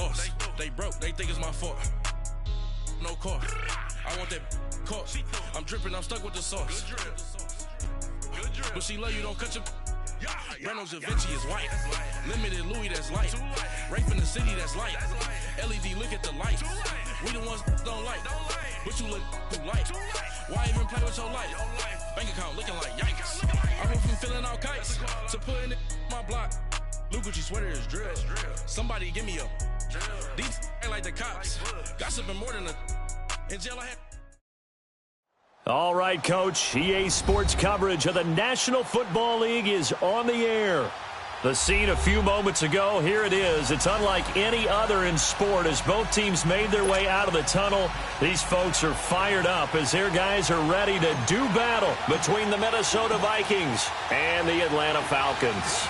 lost. They broke, they think it's my fault. No car. I want that caught. I'm dripping, I'm stuck with the sauce. But she love you, don't cut your. Reynolds Da Vinci is white. Limited Louis, that's light. Rape in the city, that's light. LED, look at the lights. We the ones don't like. But you look too light. Why even play with your life? Bank account looking like yikes. I went from feeling all kites to putting it in my block. Blue Gucci sweater is drill. Somebody give me a. These ain't like the cops. Gossiping more than a. In jail I had. All right, Coach. EA Sports coverage of the National Football League is on the air. The scene a few moments ago, here it is. It's unlike any other in sport as both teams made their way out of the tunnel. These folks are fired up as their guys are ready to do battle between the Minnesota Vikings and the Atlanta Falcons.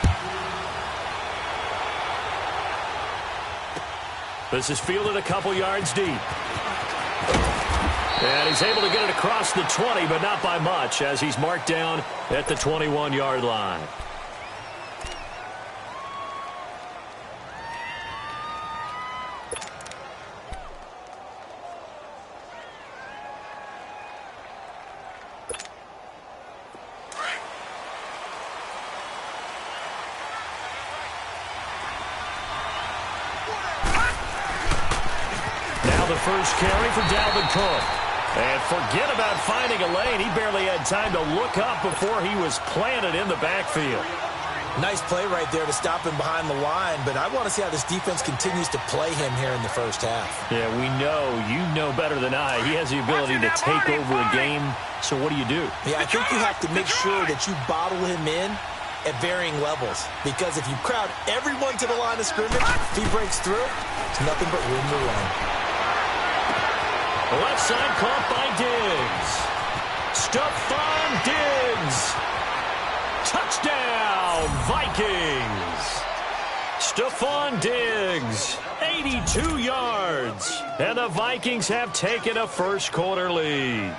This is fielded a couple yards deep. And he's able to get it across the 20, but not by much, as he's marked down at the 21-yard line. Now the first carry for Dalvin Cook. And forget about finding a lane. He barely had time to look up before he was planted in the backfield. Nice play right there to stop him behind the line, but I want to see how this defense continues to play him here in the first half. Yeah, we know. You know better than I. He has the ability to take over a game, so what do you do? Yeah, I think you have to make sure that you bottle him in at varying levels, because if you crowd everyone to the line of scrimmage, if he breaks through, it's nothing but room to run. Left side caught by Diggs. Stephon Diggs. Touchdown, Vikings. Stephon Diggs, 82 yards. And the Vikings have taken a first quarter lead.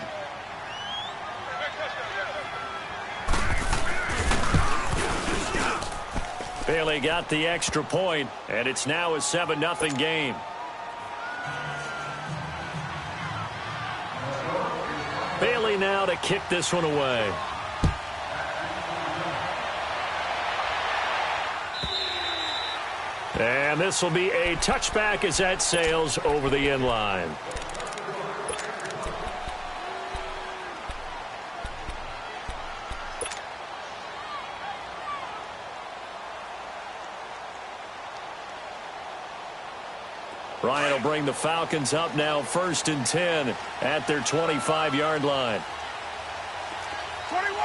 Bailey got the extra point, and it's now a 7-0 game. Bailey now to kick this one away. And this will be a touchback as that sails over the end line. Ryan will bring the Falcons up now 1st and 10 at their 25-yard line. 21.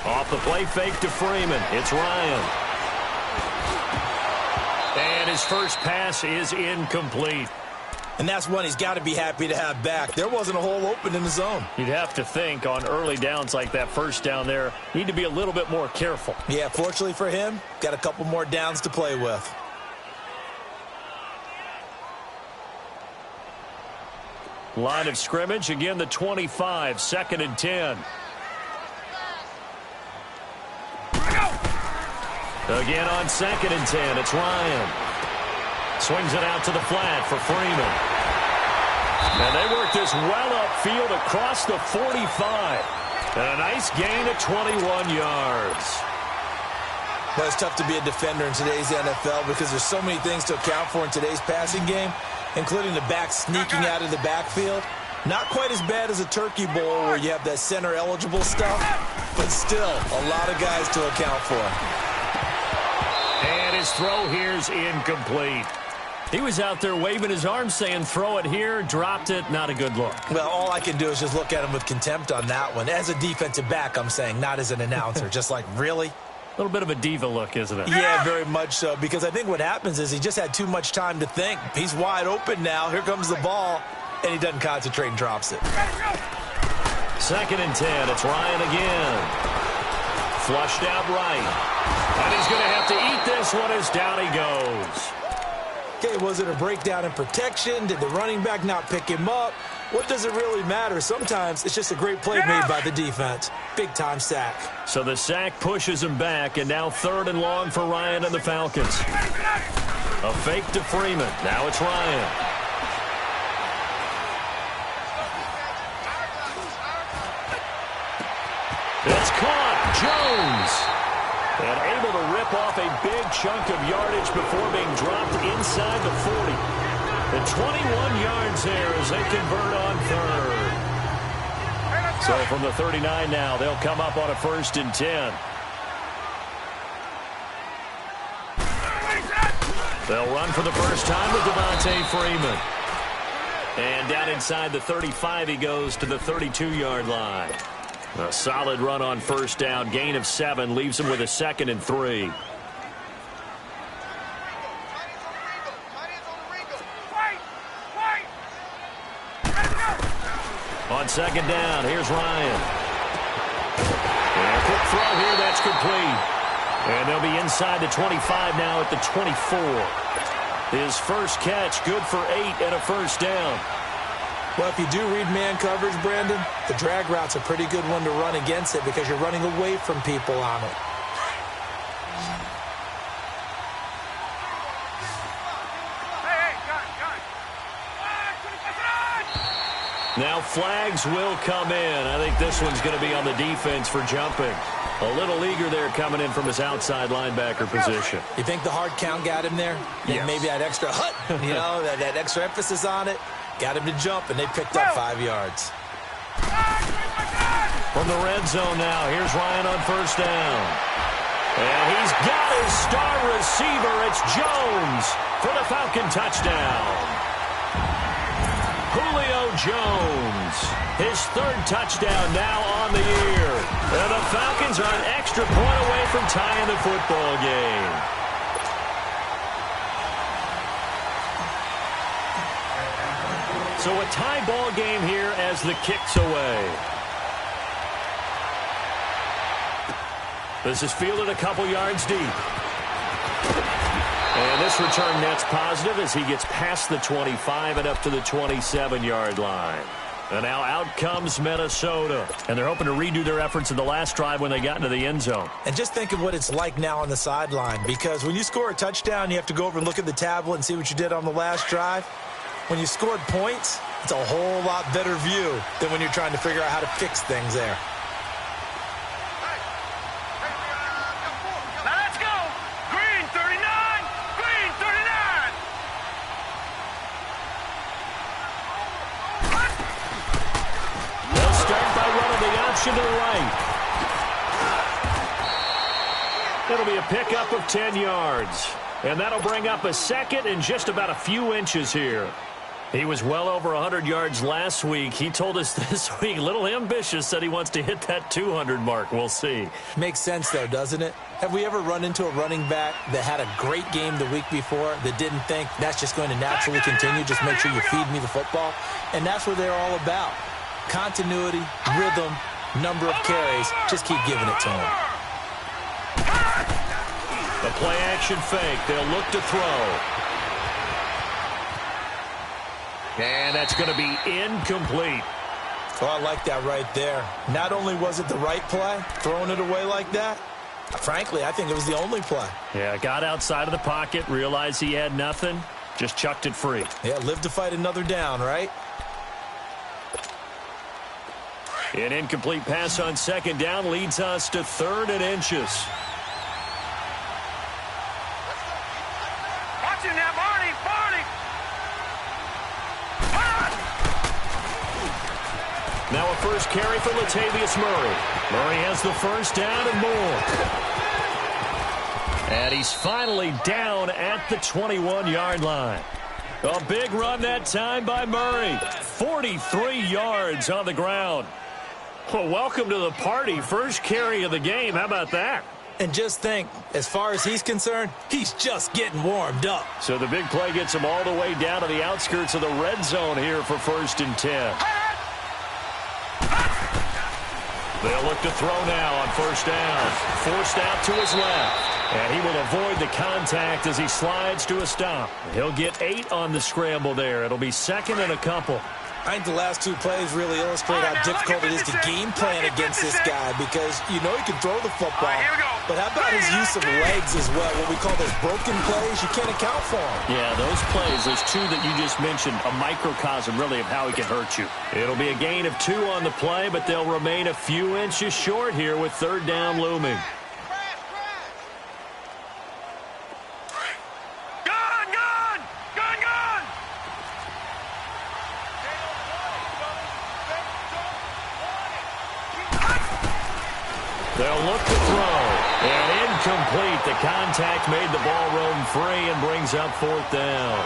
Off the play fake to Freeman. It's Ryan. And his first pass is incomplete. And that's one he's got to be happy to have back. There wasn't a hole open in the zone. You'd have to think on early downs like that first down there, need to be a little bit more careful. Yeah, fortunately for him, got a couple more downs to play with. Line of scrimmage, again the 25, 2nd and 10. Again on 2nd and 10, it's Ryan. Swings it out to the flat for Freeman. And they work this well upfield across the 45. And a nice gain of 21 yards. Well, it's tough to be a defender in today's NFL because there's so many things to account for in today's passing game, including the back sneaking out of the backfield. Not quite as bad as a turkey bowl where you have that center-eligible stuff, but still a lot of guys to account for. And his throw here's incomplete. He was out there waving his arms saying, throw it here, dropped it, not a good look. Well, all I can do is just look at him with contempt on that one. As a defensive back, I'm saying, not as an announcer. Just like, really? A little bit of a diva look, isn't it? Yeah, very much so, because I think what happens is he just had too much time to think. He's wide open now. Here comes the ball, and he doesn't concentrate and drops it. 2nd and 10. It's Ryan again. Flushed out right. And he's going to have to eat this one as down he goes. Okay, was it a breakdown in protection? Did the running back not pick him up? what does it really matter? Sometimes it's just a great play made by the defense. Big-time sack. So the sack pushes him back, and now 3rd and long for Ryan and the Falcons. A fake to Freeman. Now it's Ryan. It's caught. Jones. And able to rip off a big chunk of yardage before being dropped inside the 40. The 21 yards there as they convert on 3rd. So from the 39 now, they'll come up on a 1st and 10. They'll run for the first time with Devontae Freeman. And down inside the 35, he goes to the 32-yard line. A solid run on 1st down. Gain of 7 leaves him with a 2nd and 3. On 2nd down, here's Ryan. And a quick throw here, that's complete. And they'll be inside the 25 now at the 24. His first catch, good for 8 and a 1st down. Well, if you do read man coverage, Brandon, the drag route's a pretty good one to run against it because you're running away from people on it. Now flags will come in. I think this one's going to be on the defense for jumping. A little eager there coming in from his outside linebacker position. You think the hard count got him there? Yes. Maybe that extra that extra emphasis on it. Got him to jump, and they picked up 5 yards. From the red zone now, here's Ryan on 1st down. And he's got his star receiver. It's Jones for the Falcon touchdown. Julio Jones, his 3rd touchdown now on the year. And the Falcons are an extra point away from tying the football game. So a tie ball game here as the kick's away. This is fielded a couple yards deep. And this return net's positive as he gets past the 25 and up to the 27-yard line. And now out comes Minnesota. And they're hoping to redo their efforts in the last drive when they got into the end zone. And just think of what it's like now on the sideline. Because when you score a touchdown, you have to go over and look at the tablet and see what you did on the last drive. When you scored points, it's a whole lot better view than when you're trying to figure out how to fix things there. Now let's go. Green 39. Green 39. They'll start by running the option to the right. It'll be a pickup of 10 yards. And that'll bring up a 2nd and just about a few inches here. He was well over 100 yards last week. He told us this week, a little ambitious, said he wants to hit that 200 mark. We'll see. Makes sense, though, doesn't it? Have we ever run into a running back that had a great game the week before that didn't think that's just going to naturally continue, just make sure you feed me the football? And that's what they're all about. Continuity, rhythm, number of carries. Just keep giving it to them. The play-action fake. They'll look to throw. And that's going to be incomplete. Oh, I like that right there. Not only was it the right play, throwing it away like that, frankly, I think it was the only play. Yeah, got outside of the pocket, realized he had nothing, just chucked it free. Yeah, live to fight another down, right? An incomplete pass on 2nd down leads us to 3rd and inches. Watching that, Barney. Now a first carry for Latavius Murray. Murray has the 1st down and more. And he's finally down at the 21-yard line. A big run that time by Murray. 43 yards on the ground. Well, welcome to the party. First carry of the game. How about that? And just think, as far as he's concerned, he's just getting warmed up. So the big play gets him all the way down to the outskirts of the red zone here for 1st and 10. They'll look to throw now on 1st down. Forced out to his left. And he will avoid the contact as he slides to a stop. He'll get 8 on the scramble there. It'll be 2nd and a couple. I think the last two plays really illustrate how difficult it is to game plan against this guy because you know he can throw the football, but how about his use of legs as well? What we call those broken plays, you can't account for them. Yeah, those plays, those two that you just mentioned, a microcosm really of how he can hurt you. It'll be a gain of 2 on the play, but they'll remain a few inches short here with 3rd down looming. They'll look to throw. And incomplete. The contact made the ball roam free and brings up 4th down.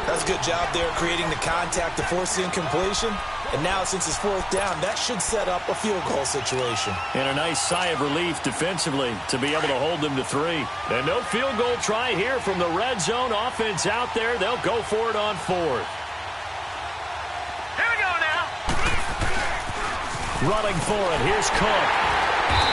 That's a good job there creating the contact to force the incompletion. And now since it's 4th down, that should set up a field goal situation. And a nice sigh of relief defensively to be able to hold them to 3. And no field goal try here from the red zone offense out there. They'll go for it on 4th. Here we go now. Running for it. Here's Cook.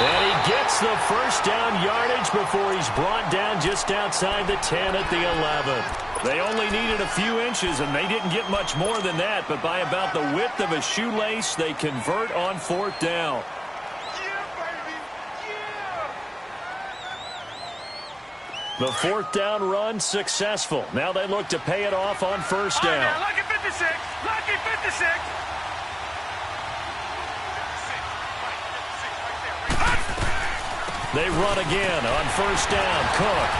And he gets the 1st down yardage before he's brought down just outside the 10 at the 11. They only needed a few inches, and they didn't get much more than that. But by about the width of a shoelace, they convert on 4th down. The 4th down run successful. Now they look to pay it off on 1st down. Now, lucky 56. Lucky 56. They run again on 1st down. Cook.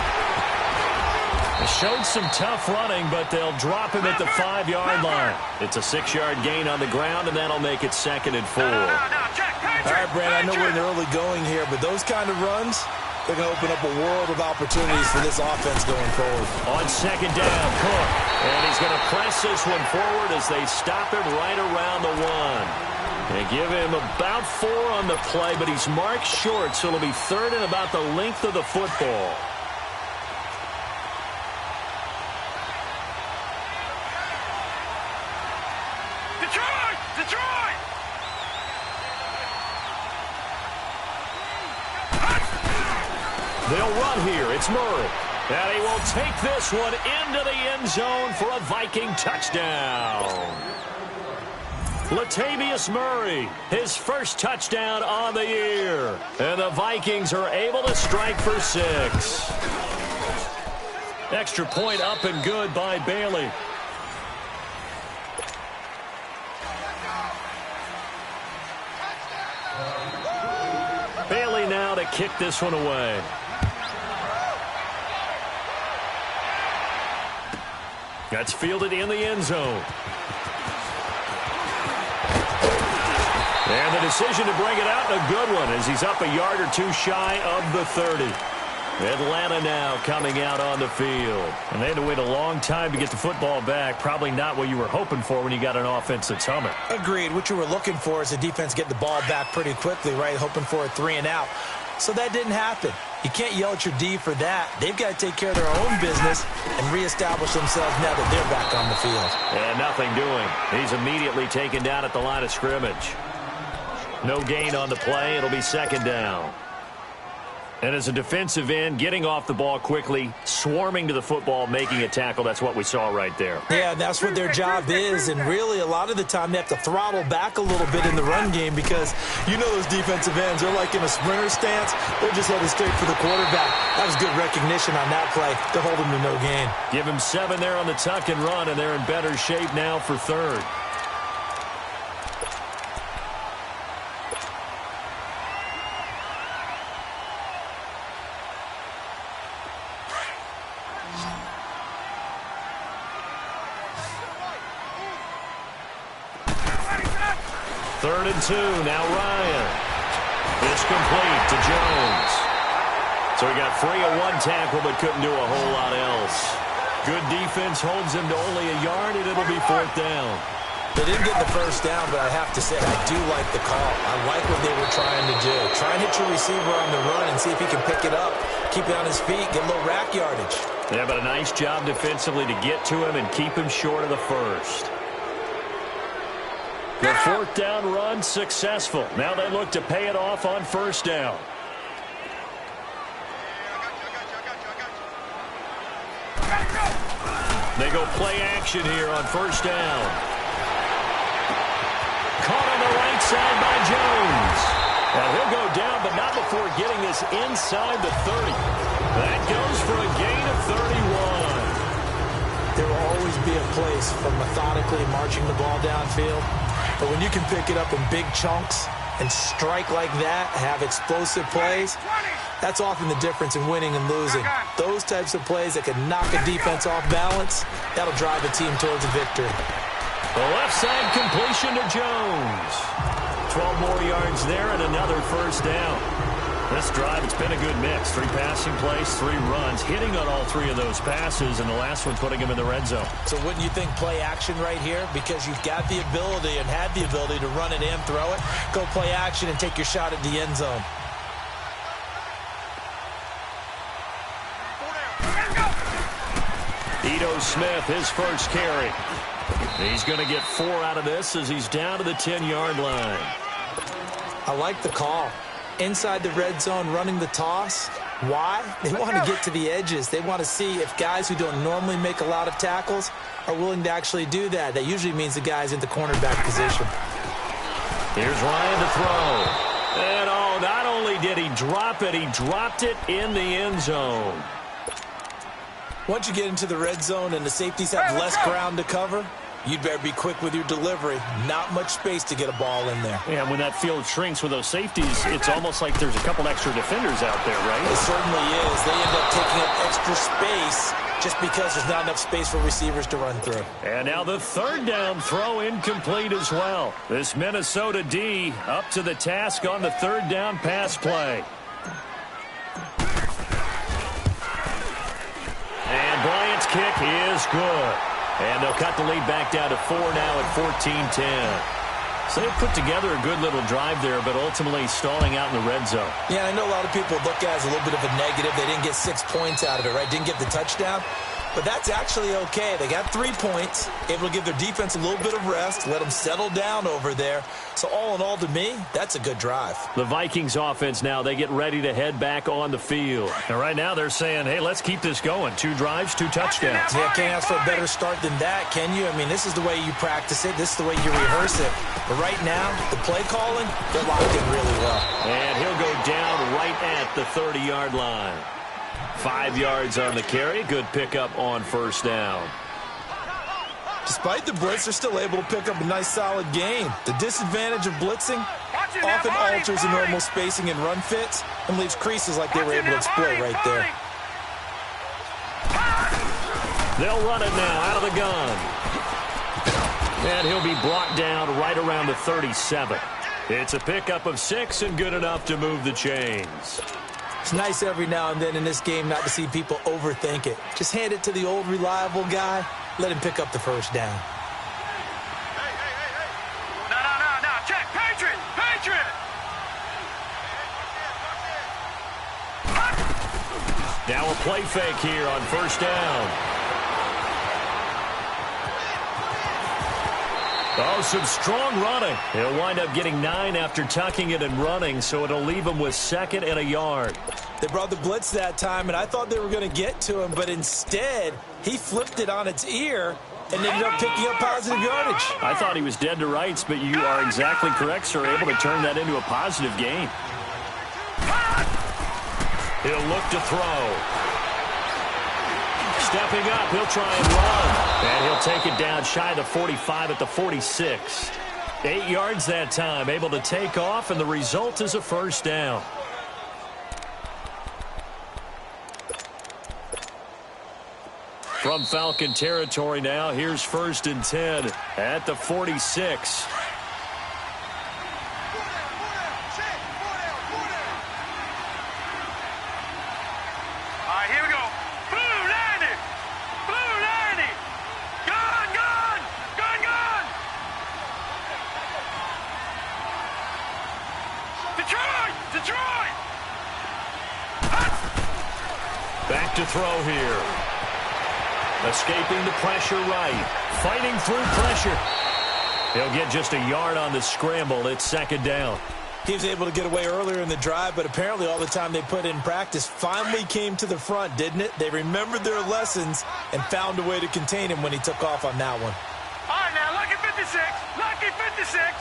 They showed some tough running, but they'll drop him at the 5-yard line. It's a 6-yard gain on the ground, and that'll make it 2nd and 4. All right, Brad, I know we're in the early going here, but those kind of runs, they're going to open up a world of opportunities for this offense going forward. On 2nd down, Cook. And he's going to press this one forward as they stop him right around the 1. They give him about 4 on the play, but he's marked short, so it'll be 3rd and about the length of the football. Detroit! Detroit! They'll run here. It's Murray. And he will take this one into the end zone for a Viking touchdown. Latavius Murray, his 1st touchdown on the year. And the Vikings are able to strike for 6. Extra point up and good by Bailey. Bailey now to kick this one away. That's fielded in the end zone. And the decision to bring it out, a good one, as he's up a yard or 2 shy of the 30. Atlanta now coming out on the field. And they had to wait a long time to get the football back. Probably not what you were hoping for when you got an offense that's humming. Agreed. What you were looking for is the defense get the ball back pretty quickly, right? Hoping for a 3 and out. So that didn't happen. You can't yell at your D for that. They've got to take care of their own business and reestablish themselves now that they're back on the field. And nothing doing. He's immediately taken down at the line of scrimmage. No gain on the play. It'll be 2nd down. And as a defensive end, getting off the ball quickly, swarming to the football, making a tackle, that's what we saw right there. Yeah, that's what their job is, and really a lot of the time they have to throttle back a little bit in the run game because you know those defensive ends, they're like in a sprinter stance. They're just headed straight for the quarterback. That was good recognition on that play to hold him to no gain. Give him 7 there on the tuck and run, and they're in better shape now for 3rd. Third and 2. Now Ryan. It's complete to Jones. So he got free of 1 tackle but couldn't do a whole lot else. Good defense holds him to only a yard, and it'll be 4th down. They didn't get the 1st down, but I have to say I do like the call. I like what they were trying to do. Try and hit your receiver on the run and see if he can pick it up, keep it on his feet, get a little rack yardage. Yeah, but a nice job defensively to get to him and keep him short of the 1st. The 4th down run successful. Now they look to pay it off on 1st down. They go play action here on 1st down. right side by Jones. And he'll go down, but not before getting this inside the 30. That goes for a gain of 31. There will always be a place for methodically marching the ball downfield. But when you can pick it up in big chunks and strike like that, have explosive plays, that's often the difference in winning and losing. Those types of plays that can knock a defense off balance, that'll drive a team towards a victory. The left side completion to Jones. 12 more yards there and another first down. This drive, it's been a good mix. 3 passing plays, 3 runs, hitting on all 3 of those passes, and the last one putting him in the red zone. So wouldn't you think play action right here? Because you've got the ability and had the ability to run it and throw it. Go play action and take your shot at the end zone. Ito Smith, his first carry. He's going to get 4 out of this as he's down to the 10-yard line. I like the call. Inside the red zone, running the toss. Why? They want to get to the edges. They want to see if guys who don't normally make a lot of tackles are willing to actually do that. That usually means the guy's in the cornerback position. Here's Ryan to throw. And not only did he drop it, he dropped it in the end zone. Once you get into the red zone and the safeties have less ground to cover, you'd better be quick with your delivery. Not much space to get a ball in there. Yeah, when that field shrinks with those safeties, it's almost like there's a couple extra defenders out there, right? It certainly is. They end up taking up extra space just because there's not enough space for receivers to run through. And now the 3rd down throw incomplete as well. This Minnesota D up to the task on the 3rd down pass play. And Bryant's kick is good. And they'll cut the lead back down to 4 now at 14-10. So they put together a good little drive there, but ultimately stalling out in the red zone. Yeah, I know a lot of people look at it as a little bit of a negative. They didn't get 6 points out of it, right? Didn't get the touchdown. But that's actually okay. They got 3 points, able to give their defense a little bit of rest, let them settle down over there. So all in all, to me, that's a good drive. The Vikings offense now, they get ready to head back on the field. And right now they're saying, hey, let's keep this going. 2 drives, 2 touchdowns. Yeah, can't ask for a better start than that, can you? I mean, this is the way you practice it. This is the way you rehearse it. But right now, the play calling, they're locked in really well. And he'll go down right at the 30-yard line. 5 yards on the carry. Good pickup on first down. Despite the blitz, they're still able to pick up a nice, solid gain. The disadvantage of blitzing often alters the normal spacing and run fits and leaves creases like they were able to exploit right there. They'll run it now out of the gun. And he'll be brought down right around the 37. It's a pickup of 6 and good enough to move the chains. It's nice every now and then in this game not to see people overthink it. Just hand it to the old reliable guy. Let him pick up the first down. Hey. No. Check. Patriot. Now a play fake here on first down. Oh, some strong running. He'll wind up getting 9 after tucking it and running, so it'll leave him with 2nd and a yard. They brought the blitz that time, and I thought they were going to get to him, but instead, he flipped it on its ear and ended up picking up positive yardage. I thought he was dead to rights, but you are exactly correct, sir. Able to turn that into a positive gain. He'll look to throw. Stepping up, he'll try and run. And he'll take it down shy of the 45 at the 46. 8 yards that time, able to take off, and the result is a first down. From Falcon territory now, here's 1st and 10 at the 46. Back to throw here. Escaping the pressure right. Fighting through pressure. He'll get just a yard on the scramble. It's 2nd down. He was able to get away earlier in the drive, but apparently all the time they put in practice finally came to the front, didn't it? They remembered their lessons and found a way to contain him when he took off on that one. All right, now, lucky 56. Lucky 56.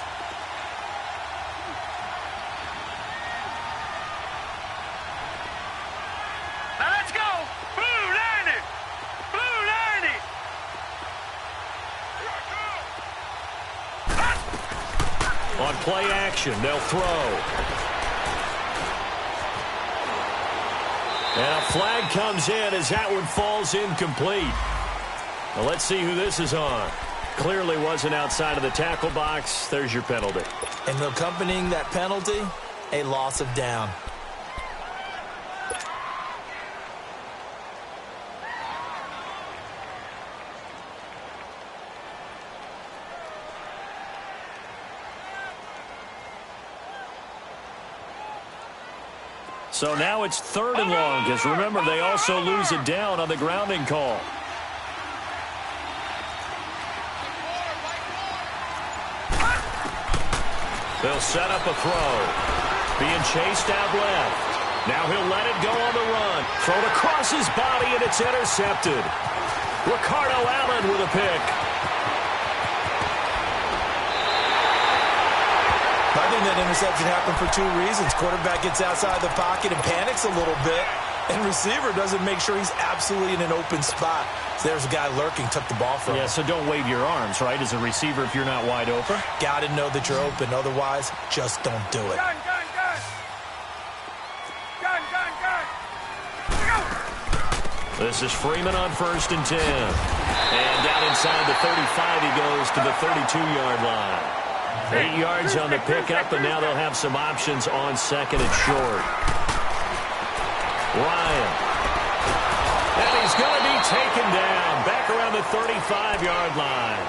On play action, they'll throw. And a flag comes in as that one falls incomplete. Well, let's see who this is on. Clearly wasn't outside of the tackle box. There's your penalty. And accompanying that penalty, a loss of down. So now it's 3rd and long, because remember, they also lose it down on the grounding call. They'll set up a throw. Being chased out left. Now he'll let it go on the run. Thrown across his body, and it's intercepted. Ricardo Allen with a pick. I think that interception happened for 2 reasons. Quarterback gets outside the pocket and panics a little bit, and receiver doesn't make sure he's absolutely in an open spot. So there's a guy lurking, took the ball from him. Yeah, so don't wave your arms, right, as a receiver if you're not wide open. Got to know that you're open. Otherwise, just don't do it. Gun, gun, gun. Gun, gun, gun. Go. This is Freeman on 1st and 10. And down inside the 35, he goes to the 32-yard line. 8 yards on the pickup, and now they'll have some options on 2nd and short. Ryan. And he's going to be taken down back around the 35-yard line.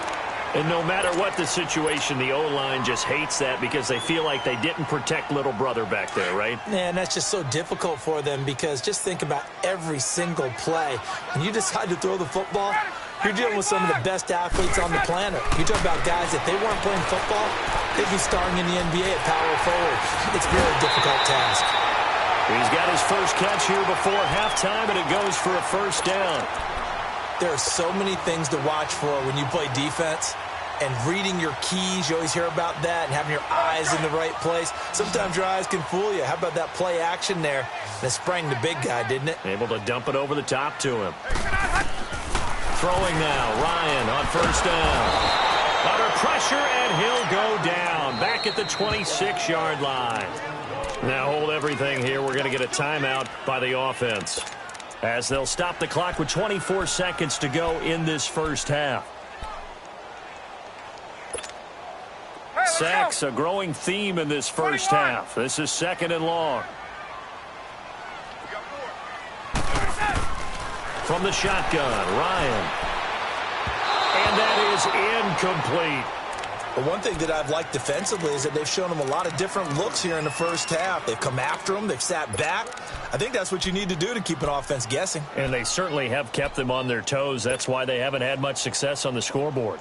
And no matter what the situation, the O-line just hates that because they feel like they didn't protect little brother back there, right? Man, that's just so difficult for them because just think about every single play. When you decide to throw the football, you're dealing with some of the best athletes on the planet. You talk about guys, if they weren't playing football, they'd be starring in the NBA at power forward. It's a very difficult task. He's got his first catch here before halftime, and it goes for a 1st down. There are so many things to watch for when you play defense. And reading your keys, you always hear about that, and having your eyes in the right place. Sometimes your eyes can fool you. How about that play action there? And it sprang the big guy, didn't it? Able to dump it over the top to him. Throwing now, Ryan on 1st down. Under pressure, and he'll go down. Back at the 26-yard line. Now hold everything here. We're going to get a timeout by the offense, as they'll stop the clock with 24 seconds to go in this first half. Sacks, a growing theme in this first half. This is 2nd and long. From the shotgun, Ryan. And that is incomplete. But one thing that I've liked defensively is that they've shown them a lot of different looks here in the first half. They've come after them. They've sat back. I think that's what you need to do to keep an offense guessing. And they certainly have kept them on their toes. That's why they haven't had much success on the scoreboard.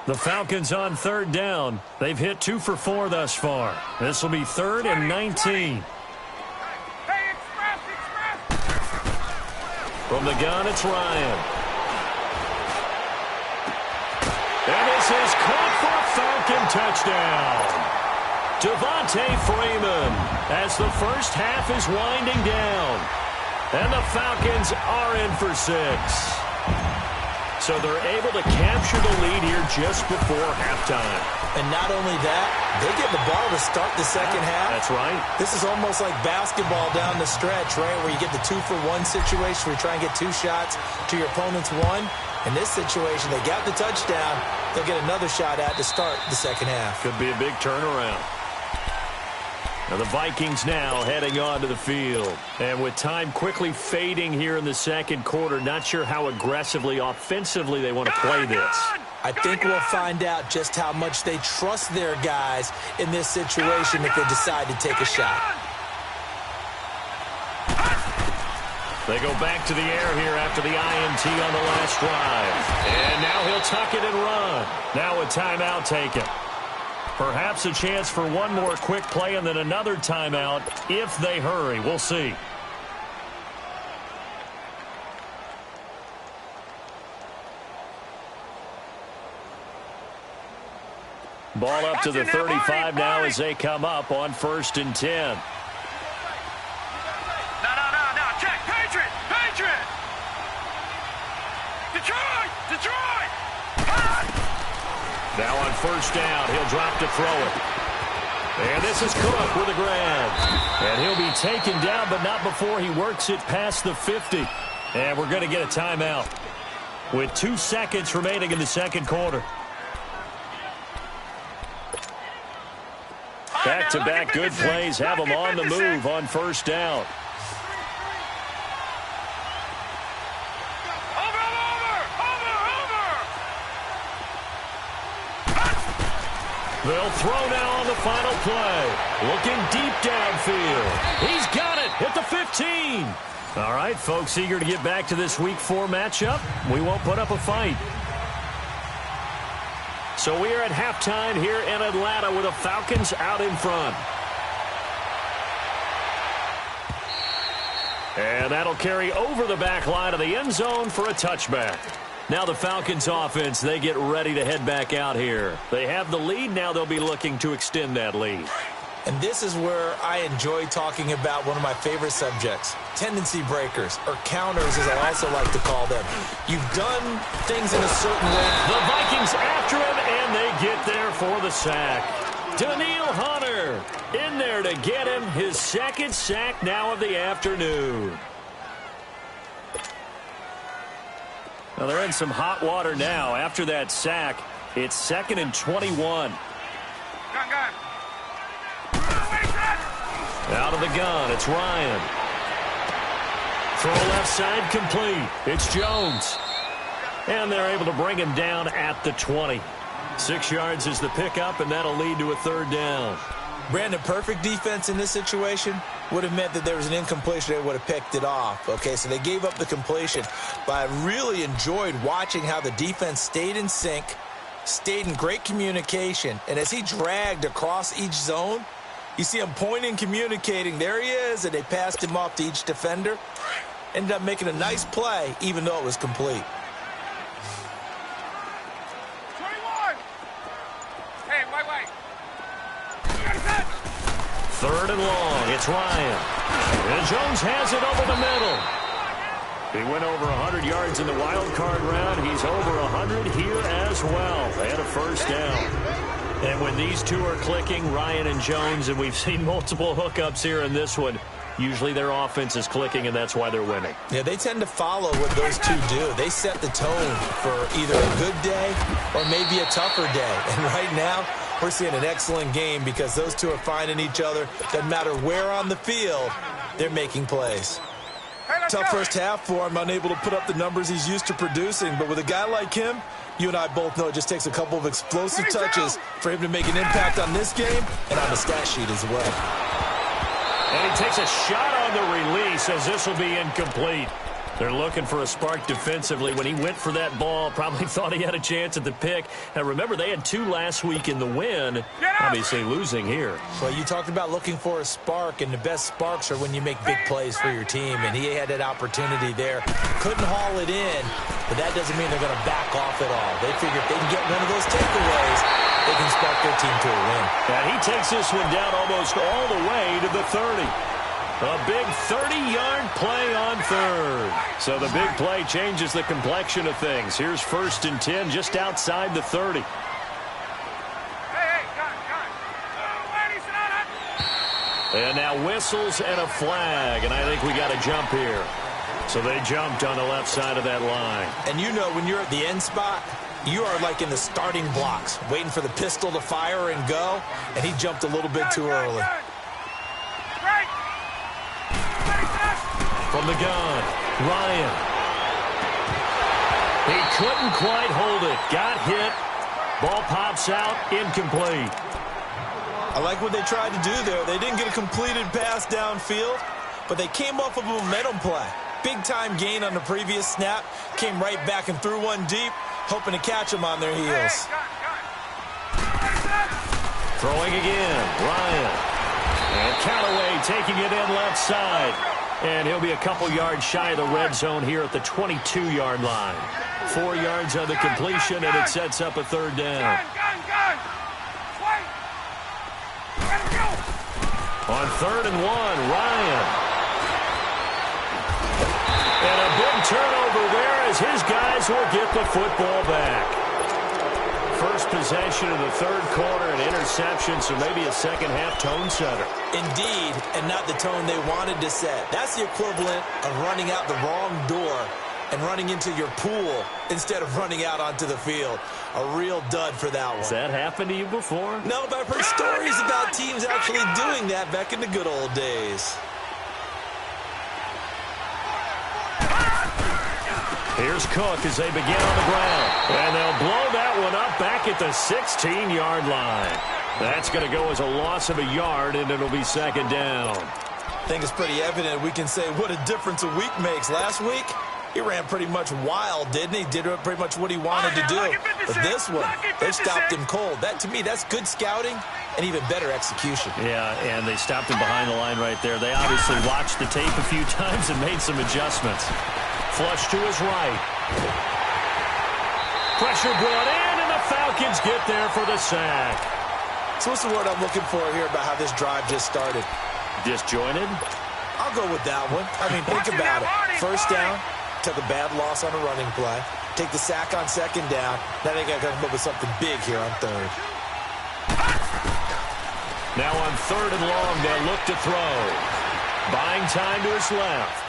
The Falcons on 3rd down. They've hit 2 for 4 thus far. This will be 3rd and 19. Hey, express. From the gun, it's Ryan. And this is caught for a Falcon touchdown. Devontae Freeman, as the first half is winding down. And the Falcons are in for 6. So they're able to capture the lead here just before halftime. And not only that, they get the ball to start the second half. That's right. This is almost like basketball down the stretch, right, where you get the 2-for-1 situation where you try and get 2 shots to your opponent's 1. In this situation, they got the touchdown. They'll get another shot at to start the second half. Could be a big turnaround. Now the Vikings now heading onto the field. And with time quickly fading here in the second quarter, not sure how aggressively, offensively they want to play this. I think we'll find out just how much they trust their guys in this situation if they decide to take a shot. They go back to the air here after the INT on the last drive. And now he'll tuck it and run. Now a timeout taken. Perhaps a chance for one more quick play and then another timeout if they hurry. We'll see. Ball up to the 35 now as they come up on 1st and 10. No. Check. Patriot. Detroit. first down. He'll drop to throw it. And this is Cook with a grab. And he'll be taken down, but not before he works it past the 50. And we're going to get a timeout with 2 seconds remaining in the second quarter. Back-to-back good plays have them on the move on first down. They'll throw now on the final play. Looking deep downfield. He's got it at the 15. All right, folks, eager to get back to this Week 4 matchup. We won't put up a fight. So we are at halftime here in Atlanta with the Falcons out in front. And that'll carry over the back line of the end zone for a touchback. Now the Falcons offense, they get ready to head back out here. They have the lead. Now they'll be looking to extend that lead. And this is where I enjoy talking about one of my favorite subjects, tendency breakers, or counters as I also like to call them. You've done things in a certain way. The Vikings after him, and they get there for the sack. Daniil Hunter in there to get him his second sack now of the afternoon. Well, they're in some hot water now. After that sack, it's 2nd and 21. Out of the gun, it's Ryan. Throw left side complete. It's Jones. And they're able to bring him down at the 20. 6 yards is the pickup, and that'll lead to a third down. Brandon, perfect defense in this situation would have meant that there was an incompletion. They would have picked it off. Okay, so they gave up the completion. But I really enjoyed watching how the defense stayed in sync, stayed in great communication. And as he dragged across each zone, you see him pointing, communicating. There he is, and they passed him off to each defender. Ended up making a nice play, even though it was complete. 21. Hey, wait. 3rd and long. It's Ryan. And Jones has it over the middle. He went over 100 yards in the wild card round. He's over 100 here as well. And a first down. And when these two are clicking, Ryan and Jones, and we've seen multiple hookups here in this one, usually their offense is clicking, and that's why they're winning. Yeah, they tend to follow what those two do. They set the tone for either a good day or maybe a tougher day. And right now, we're seeing an excellent game because those two are finding each other. Doesn't matter where on the field, they're making plays. Tough first half for him, unable to put up the numbers he's used to producing. But with a guy like him, you and I both know it just takes a couple of explosive touches for him to make an impact on this game and on the stat sheet as well. And he takes a shot on the release as this will be incomplete. They're looking for a spark defensively. When he went for that ball, probably thought he had a chance at the pick. Now, remember, they had 2 last week in the win, obviously losing here. Well, you talked about looking for a spark, and the best sparks are when you make big plays for your team, and he had that opportunity there. Couldn't haul it in, but that doesn't mean they're going to back off at all. They figure if they can get one of those takeaways, they can spark their team to a win. And he takes this one down almost all the way to the 30. A big 30-yard play on 3rd. So the big play changes the complexion of things. Here's 1st and 10 just outside the 30. And now whistles and a flag, and I think we got a jump here. So they jumped on the left side of that line. And you know when you're at the end spot, you are like in the starting blocks, waiting for the pistol to fire and go, and he jumped a little bit too early. From the gun, Ryan. He couldn't quite hold it. Got hit. Ball pops out, incomplete. I like what they tried to do there. They didn't get a completed pass downfield, but they came off of a momentum play. Big-time gain on the previous snap. Came right back and threw one deep, hoping to catch them on their heels. Throwing again, Ryan. And Callaway taking it in left side. And he'll be a couple yards shy of the red zone here at the 22-yard line. 4 yards on the completion, and it sets up a third down. On 3rd and 1, Ryan. And a big turnover there as his guys will get the football back. First possession of the third quarter, an interception, so maybe a second-half tone setter. Indeed, and not the tone they wanted to set. That's the equivalent of running out the wrong door and running into your pool instead of running out onto the field. A real dud for that one. Has that happened to you before? No, but I've heard stories about teams actually doing that back in the good old days. Here's Cook as they begin on the ground. And they'll blow that one up back at the 16-yard line. That's going to go as a loss of a yard, and it'll be second down. I think it's pretty evident we can say what a difference a week makes. Last week, he ran pretty much wild, didn't he? Did pretty much what he wanted to do. But this one, they stopped him cold. That, to me, that's good scouting and even better execution. Yeah, and they stopped him behind the line right there. They obviously watched the tape a few times and made some adjustments. Flush to his right. Pressure brought in, and the Falcons get there for the sack. So what's the word I'm looking for here about how this drive just started? Disjointed? I'll go with that one. I mean, think about it. First down, took a bad loss on a running play. Take the sack on second down. Now they got to come up with something big here on third. Now on third and long, they'll look to throw. Buying time to his left.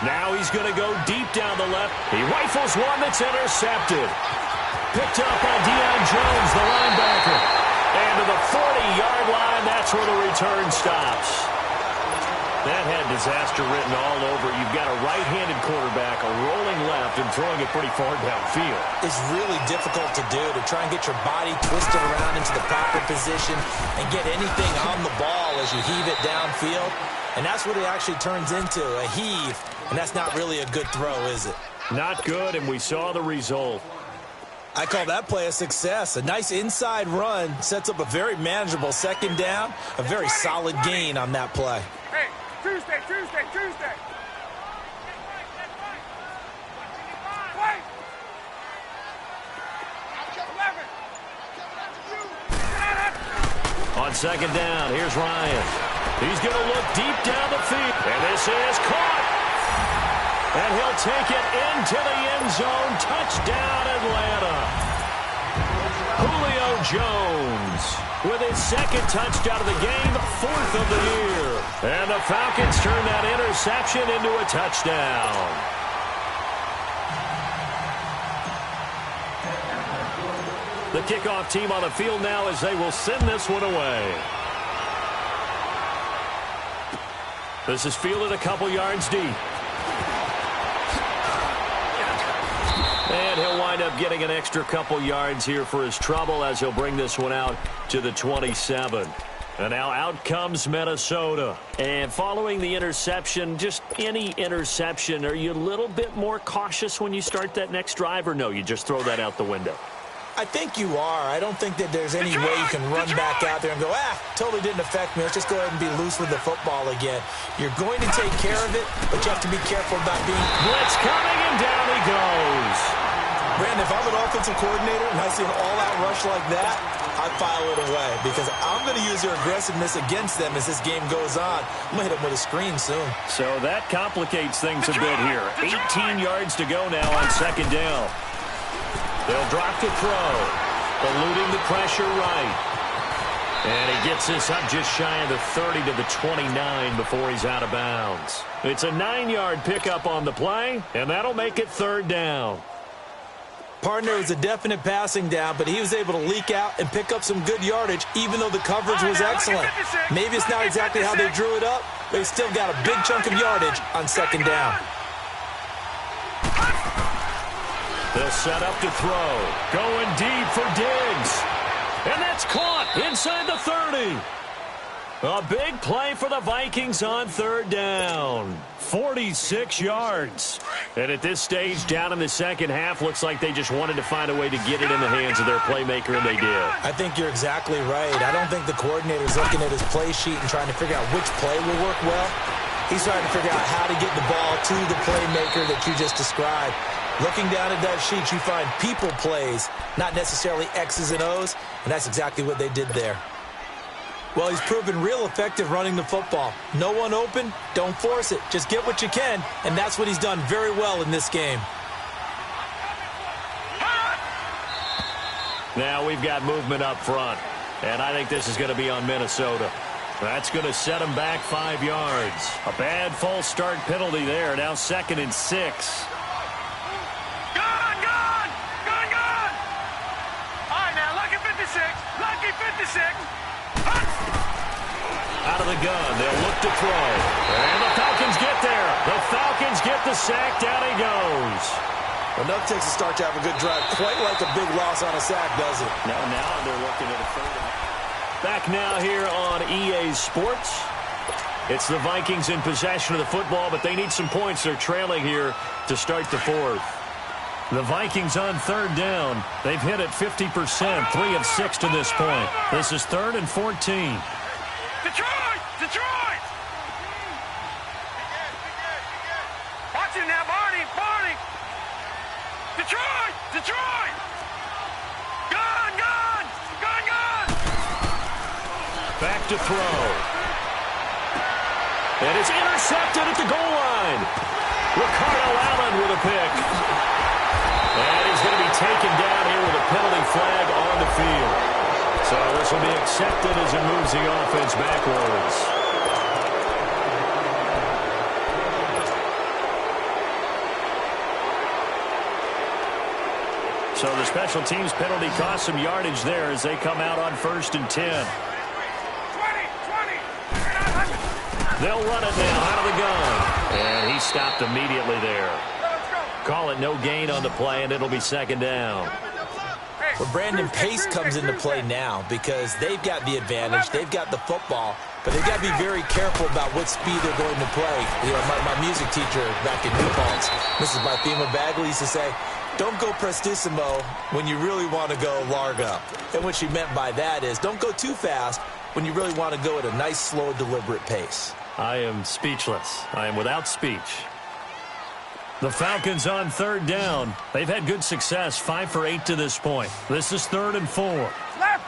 Now he's going to go deep down the left. He rifles one that's intercepted. Picked up by Deion Jones, the linebacker. And to the 40-yard line, that's where the return stops. That had disaster written all over. You've got a right-handed quarterback, a rolling left, and throwing it pretty far downfield. It's really difficult to do, to try and get your body twisted around into the proper position and get anything on the ball as you heave it downfield. And that's what it actually turns into, a heave. And that's not really a good throw, is it? Not good, and we saw the result. I call that play a success. A nice inside run sets up a very manageable second down, a very solid gain on that play. Hey, Tuesday. On second down, here's Ryan. He's going to look deep down the field. And this is caught. And he'll take it into the end zone. Touchdown, Atlanta. Julio Jones with his second touchdown of the game, fourth of the year. And the Falcons turn that interception into a touchdown. The kickoff team on the field now as they will send this one away. This is fielded a couple yards deep. And he'll wind up getting an extra couple yards here for his trouble as he'll bring this one out to the 27. And now out comes Minnesota. And following the interception, just any interception, are you a little bit more cautious when you start that next drive, or no, you just throw that out the window? I think you are. I don't think that there's any way you can run back out there and go, totally didn't affect me. Let's just go ahead and be loose with the football again. You're going to take care of it, but you have to be careful about being... Blitz coming, and down he goes. Brandon, if I'm an offensive coordinator and I see an all-out rush like that, I file it away because I'm going to use their aggressiveness against them as this game goes on. I'm going to hit them with a screen soon. So that complicates things a bit here. 18 yards to go now on second down. They'll drop to throw, eluding the pressure right. And he gets this up just shy of the 30 to the 29 before he's out of bounds. It's a 9-yard pickup on the play, and that'll make it third down. Partner was a definite passing down, but he was able to leak out and pick up some good yardage, even though the coverage was excellent. Maybe it's not exactly how they drew it up, but he still got a big chunk of yardage on second down. They'll set up to throw. Going deep for Diggs. And that's caught inside the 30. A big play for the Vikings on third down. 46 yards. And at this stage, down in the second half, looks like they just wanted to find a way to get it in the hands of their playmaker, and they did. I think you're exactly right. I don't think the coordinator's looking at his play sheet and trying to figure out which play will work well. He's trying to figure out how to get the ball to the playmaker that you just described. Looking down at that sheet, you find people plays, not necessarily X's and O's, and that's exactly what they did there. Well, he's proven real effective running the football. No one open, don't force it. Just get what you can, and that's what he's done very well in this game. Now we've got movement up front, and I think this is going to be on Minnesota. That's going to set them back 5 yards. A bad false start penalty there. Now 2nd and 6. Gone! All right, now, lucky 56. Lucky 56. Out of the gun, they'll look to throw. And the Falcons get there. The Falcons get the sack. Down he goes. Enough takes a start to have a good drive. Quite like a big loss on a sack, does it? Now they're looking at a 3rd. Back now here on EA Sports. It's the Vikings in possession of the football, but they need some points. They're trailing here to start the 4th. The Vikings on 3rd down. They've hit it 50%, 3 of 6 to this point. This is 3rd and 14. Detroit! Watch it now, Barney! Detroit! Gone! Back to throw. And it's intercepted at the goal line. Ricardo Allen with a pick. And he's going to be taken down here with a penalty flag on the field. So this will be accepted as it moves the offense backwards. So the special teams penalty cost some yardage there as they come out on 1st and 10. 20. They'll run it now out of the gun. And he stopped immediately there. Call it no gain on the play, and it'll be 2nd down. Well, Brandon, pace comes into play now because they've got the advantage. They've got the football, but they've got to be very careful about what speed they're going to play. You know, my music teacher back in New Paltz, Mrs. Bythema Bagley, used to say, don't go prestissimo when you really want to go largo. And what she meant by that is don't go too fast when you really want to go at a nice, slow, deliberate pace. I am speechless. I am without speech. The Falcons on 3rd down. They've had good success, 5 for 8 to this point. This is 3rd and 4. Left.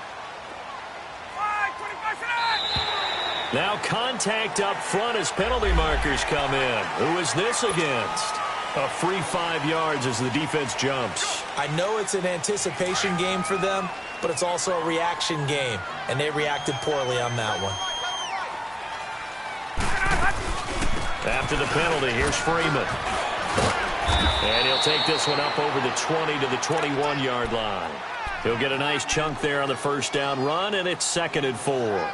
25. Now contact up front as penalty markers come in. Who is this against? A free 5 yards as the defense jumps. I know it's an anticipation game for them, but it's also a reaction game, and they reacted poorly on that one. After the penalty, here's Freeman. And he'll take this one up over the 20 to the 21-yard line. He'll get a nice chunk there on the 1st down run, and it's 2nd and 4.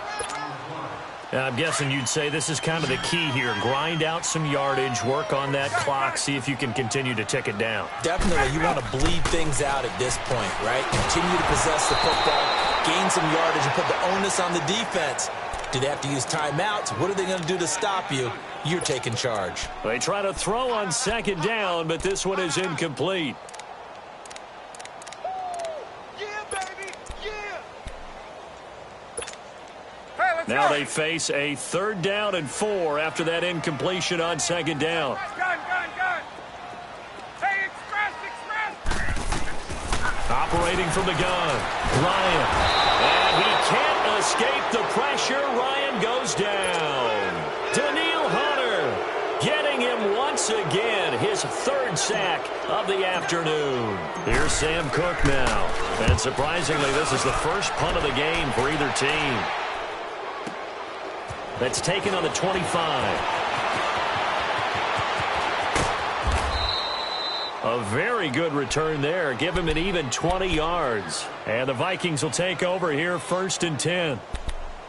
Now, I'm guessing you'd say this is kind of the key here. Grind out some yardage, work on that clock, see if you can continue to tick it down. Definitely, you want to bleed things out at this point, right? Continue to possess the football, gain some yardage, and put the onus on the defense. Do they have to use timeouts? What are they going to do to stop you? You're taking charge. They try to throw on 2nd down, but this one is incomplete. Now they face a 3rd down and 4 after that incompletion on 2nd down. Gun. Hey, express. Operating from the gun, Ryan. And he can't escape the pressure. Ryan goes down. Daniil Hunter getting him once again. His 3rd sack of the afternoon. Here's Sam Cook now. And surprisingly, this is the first punt of the game for either team. That's taken on the 25. A very good return there. Give him an even 20 yards. And the Vikings will take over here 1st and 10.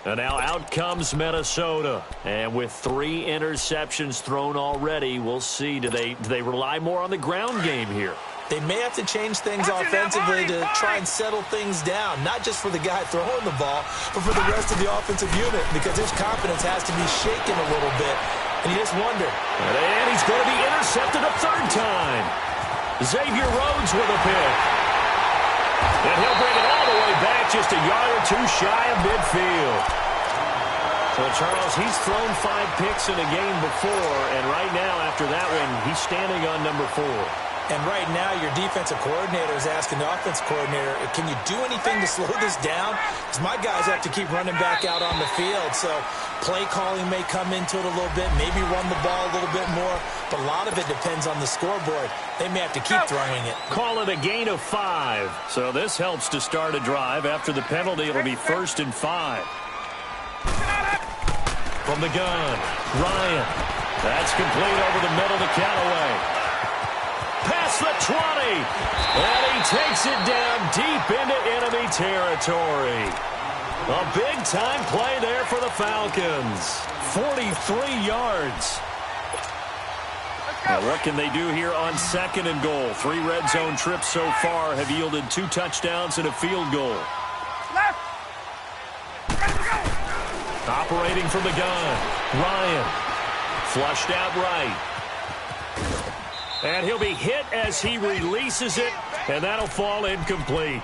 And now out comes Minnesota. And with 3 interceptions thrown already, we'll see. Do they rely more on the ground game here? They may have to change things offensively to try and settle things down, not just for the guy throwing the ball, but for the rest of the offensive unit, because his confidence has to be shaken a little bit, and you just wonder. And he's going to be intercepted a 3rd time. Xavier Rhodes with a pick. And he'll bring it all the way back just a yard or 2 shy of midfield. So, Charles, he's thrown 5 picks in a game before, and right now, after that one, he's standing on number 4. And right now, your defensive coordinator is asking the offensive coordinator, can you do anything to slow this down? Because my guys have to keep running back out on the field. So play calling may come into it a little bit, maybe run the ball a little bit more. But a lot of it depends on the scoreboard. They may have to keep throwing it. Call it a gain of 5. So this helps to start a drive. After the penalty, it'll be 1st and 5. From the gun, Ryan. That's complete over the middle to Callaway. Past the 20. And he takes it down deep into enemy territory. A big-time play there for the Falcons. 43 yards. Now what can they do here on 2nd and goal? 3 red zone trips so far have yielded 2 touchdowns and a field goal. Operating from the gun, Ryan. Flushed out right. And he'll be hit as he releases it, and that'll fall incomplete.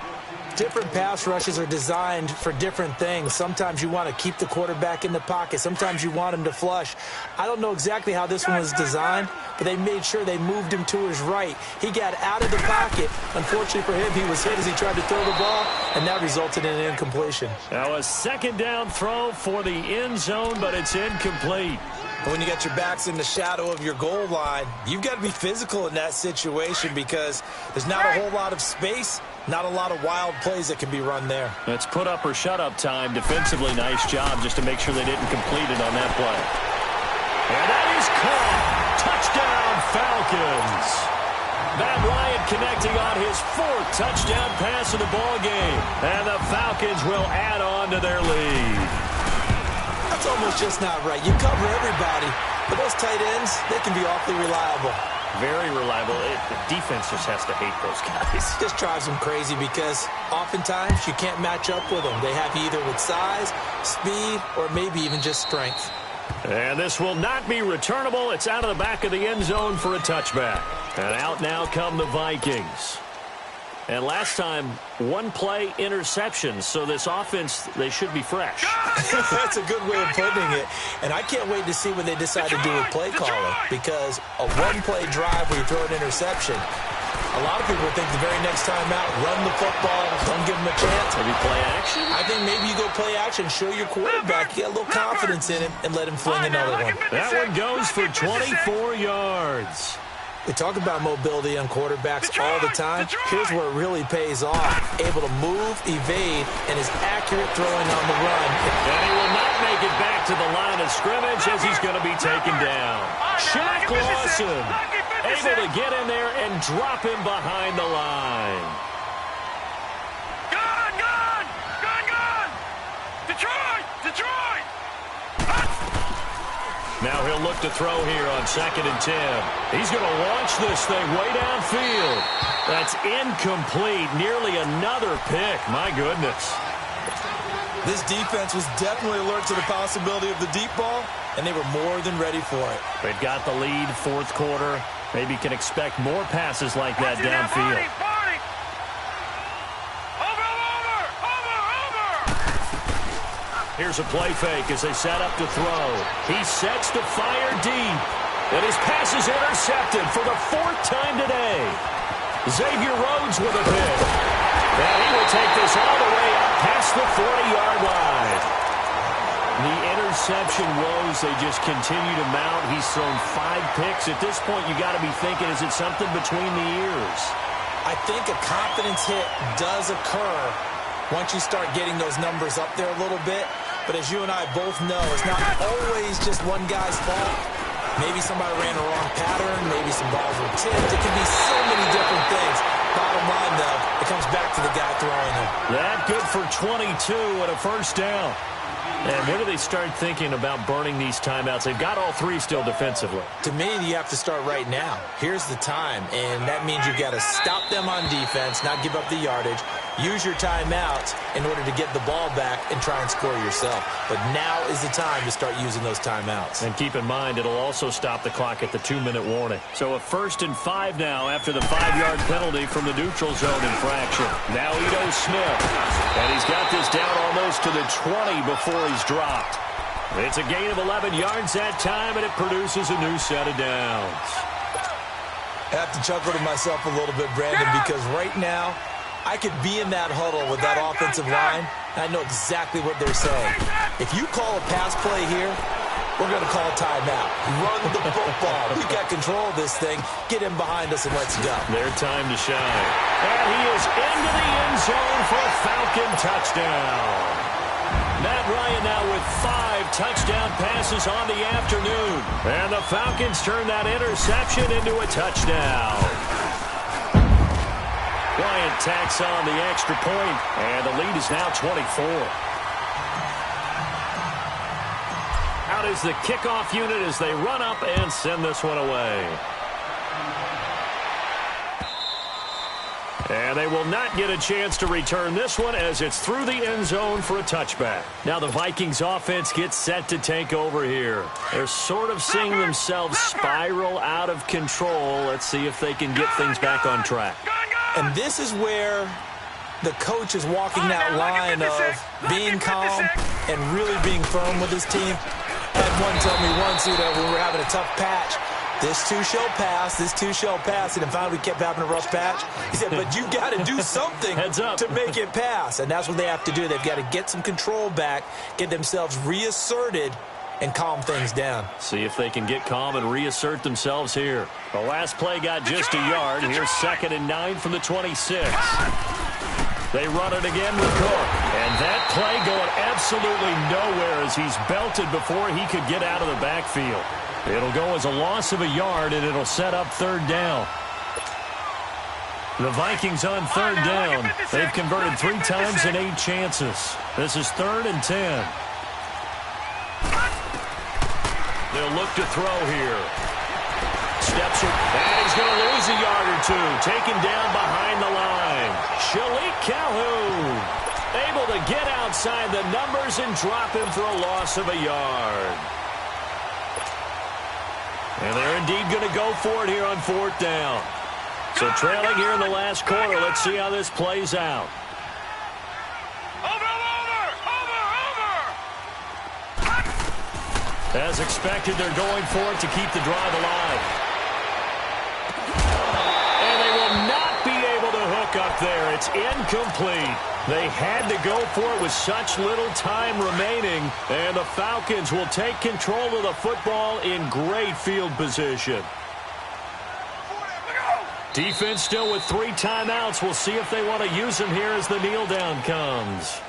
Different pass rushes are designed for different things. Sometimes you want to keep the quarterback in the pocket. Sometimes you want him to flush. I don't know exactly how this one was designed, but they made sure they moved him to his right. He got out of the pocket. Unfortunately for him, he was hit as he tried to throw the ball, and that resulted in an incompletion. Now a 2nd down throw for the end zone, but it's incomplete. When you got your backs in the shadow of your goal line, you've got to be physical in that situation because there's not a whole lot of space, not a lot of wild plays that can be run there. It's put up or shut up time. Defensively, nice job just to make sure they didn't complete it on that play. And that is caught. Touchdown, Falcons. Matt Ryan connecting on his 4th touchdown pass of the ball game. And the Falcons will add on to their lead. That's almost just not right. You cover everybody, but those tight ends, they can be awfully reliable. Very reliable. The defense just has to hate those guys. Just drives them crazy because oftentimes you can't match up with them. They have you either with size, speed, or maybe even just strength. And this will not be returnable. It's out of the back of the end zone for a touchback. And out now come the Vikings. And last time, 1-play interceptions. So this offense, they should be fresh. That's a good way of putting it. And I can't wait to see what they decide to do with play calling. Because a 1-play drive where you throw an interception, a lot of people think the very next time out, run the football, don't give them a chance. Maybe play action? I think maybe you go play action, show your quarterback, you get a little confidence in him, and let him fling another one. That one goes for 24 yards. We talk about mobility on quarterbacks all the time. Here's where it really pays off. Able to move, evade, and is accurate throwing on the run. And he will not make it back to the line of scrimmage as he's going to be taken down. Shaq Lawson able to get in there and drop him behind the line. Gun! Detroit! Now he'll look to throw here on 2nd and 10. He's going to launch this thing way downfield. That's incomplete. Nearly another pick. My goodness. This defense was definitely alert to the possibility of the deep ball, and they were more than ready for it. They've got the lead, 4th quarter. Maybe can expect more passes like that downfield. Here's a play fake as they set up to throw. He sets to fire deep. And his pass is intercepted for the 4th time today. Xavier Rhodes with a pick. And he will take this all the way up past the 40-yard line. The interception woes, they just continue to mount. He's thrown 5 picks. At this point, you got to be thinking, is it something between the ears? I think a confidence hit does occur once you start getting those numbers up there a little bit. But as you and I both know, it's not always just one guy's fault. Maybe somebody ran a wrong pattern. Maybe some balls were tipped. It can be so many different things. Bottom line, though, it comes back to the guy throwing them. That good for 22 and a 1st down. And when do they start thinking about burning these timeouts? They've got all 3 still defensively. To me, you have to start right now. Here's the time, and that means you've got to stop them on defense, not give up the yardage, use your timeouts in order to get the ball back and try and score yourself. But now is the time to start using those timeouts. And keep in mind, it'll also stop the clock at the 2-minute warning. So a 1st and 5 now after the 5-yard penalty from the neutral zone infraction. Now Ito Smith. And he's got this down almost to the 20 before he's dropped. It's a gain of 11 yards that time, and it produces a new set of downs. I have to chuckle to myself a little bit, Brandon, because right now I could be in that huddle with that offensive line, and I know exactly what they're saying. If you call a pass play here, we're going to call a timeout. Run the football. We got control of this thing. Get him behind us and let's go. Their time to shine. And he is into the end zone for a Falcon touchdown. Matt Ryan now with 5 touchdown passes on the afternoon. And the Falcons turn that interception into a touchdown. Bryant tacks on the extra point, and the lead is now 24. Out is the kickoff unit as they run up and send this one away. And they will not get a chance to return this one as it's through the end zone for a touchback. Now the Vikings offense gets set to take over here. They're sort of seeing themselves spiral out of control. Let's see if they can get things back on track. And this is where the coach is walking that line of being calm and really being firm with his team. I had one tell me once, when we were having a tough patch, this too shall pass, this too shall pass. And finally we kept having a rough patch. He said, but you got to do something to make it pass. And that's what they have to do. They've got to get some control back, get themselves reasserted, and calm things down. See if they can get calm and reassert themselves here. The last play got just a yard. Here's 2nd and 9 from the 26. They run it again with Cook. And that play going absolutely nowhere as he's belted before he could get out of the backfield. It'll go as a loss of a yard, and it'll set up 3rd down. The Vikings on 3rd down. They've converted 3 times in 8 chances. This is 3rd and 10. They'll look to throw here. Steps it, and he's going to lose a yard or 2. Taken down behind the line. Shalik Calhoun able to get outside the numbers and drop him for a loss of a yard. And they're indeed going to go for it here on 4th down. So trailing here in the last quarter. Let's see how this plays out. As expected, they're going for it to keep the drive alive. And they will not be able to hook up there. It's incomplete. They had to go for it with such little time remaining. And the Falcons will take control of the football in great field position. Defense still with 3 timeouts. We'll see if they want to use them here as the kneel down comes.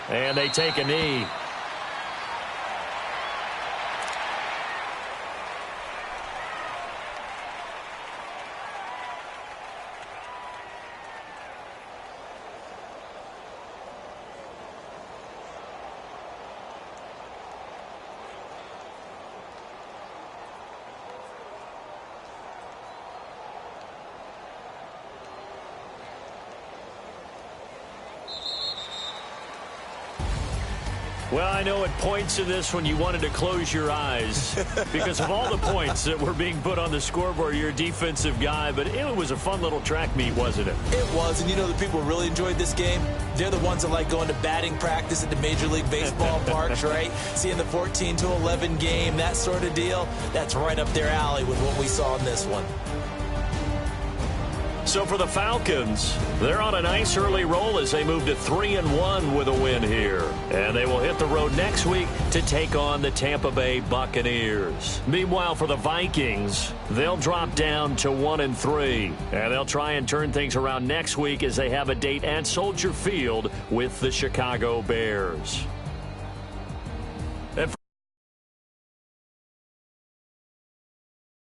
And they take a knee. Well, I know at points in this when you wanted to close your eyes because of all the points that were being put on the scoreboard. You're a defensive guy, but it was a fun little track meet, wasn't it? It was, and you know the people who really enjoyed this game? They're the ones that like going to batting practice at the Major League Baseball parks, right? Seeing the 14-11 game, that sort of deal. That's right up their alley with what we saw in this one. So for the Falcons, they're on a nice early roll as they move to 3-1 with a win here. And they will hit the road next week to take on the Tampa Bay Buccaneers. Meanwhile, for the Vikings, they'll drop down to 1-3. And they'll try and turn things around next week as they have a date at Soldier Field with the Chicago Bears.